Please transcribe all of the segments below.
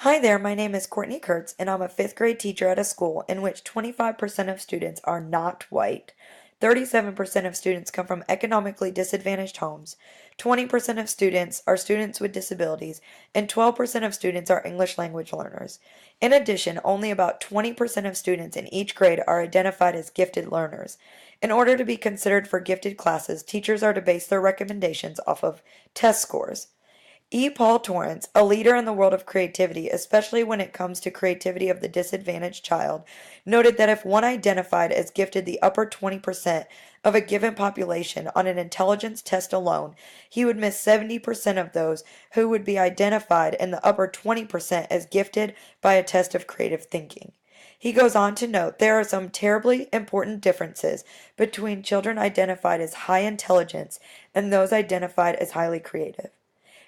Hi there, my name is Courtney Kurtz, and I'm a fifth grade teacher at a school in which 25% of students are not white. 37% of students come from economically disadvantaged homes. 20% of students are students with disabilities, and 12% of students are English language learners. In addition, only about 20% of students in each grade are identified as gifted learners. In order to be considered for gifted classes, teachers are to base their recommendations off of test scores. E. Paul Torrance, a leader in the world of creativity, especially when it comes to creativity of the disadvantaged child, noted that if one identified as gifted the upper 20% of a given population on an intelligence test alone, he would miss 70% of those who would be identified in the upper 20% as gifted by a test of creative thinking. He goes on to note there are some terribly important differences between children identified as high intelligence and those identified as highly creative.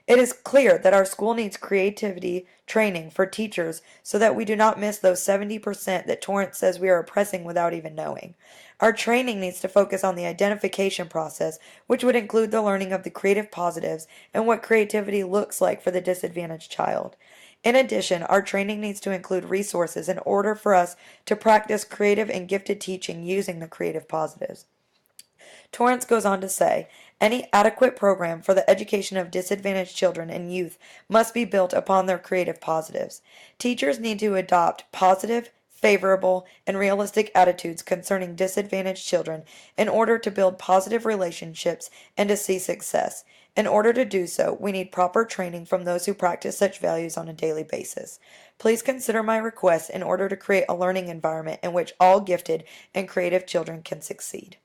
It is clear that our school needs creativity training for teachers so that we do not miss those 70% that Torrance says we are oppressing without even knowing. Our training needs to focus on the identification process, which would include the learning of the creative positives and what creativity looks like for the disadvantaged child. In addition, our training needs to include resources in order for us to practice creative and gifted teaching using the creative positives. Torrance goes on to say, any adequate program for the education of disadvantaged children and youth must be built upon their creative positives. Teachers need to adopt positive, favorable, and realistic attitudes concerning disadvantaged children in order to build positive relationships and to see success. In order to do so, we need proper training from those who practice such values on a daily basis. Please consider my request in order to create a learning environment in which all gifted and creative children can succeed.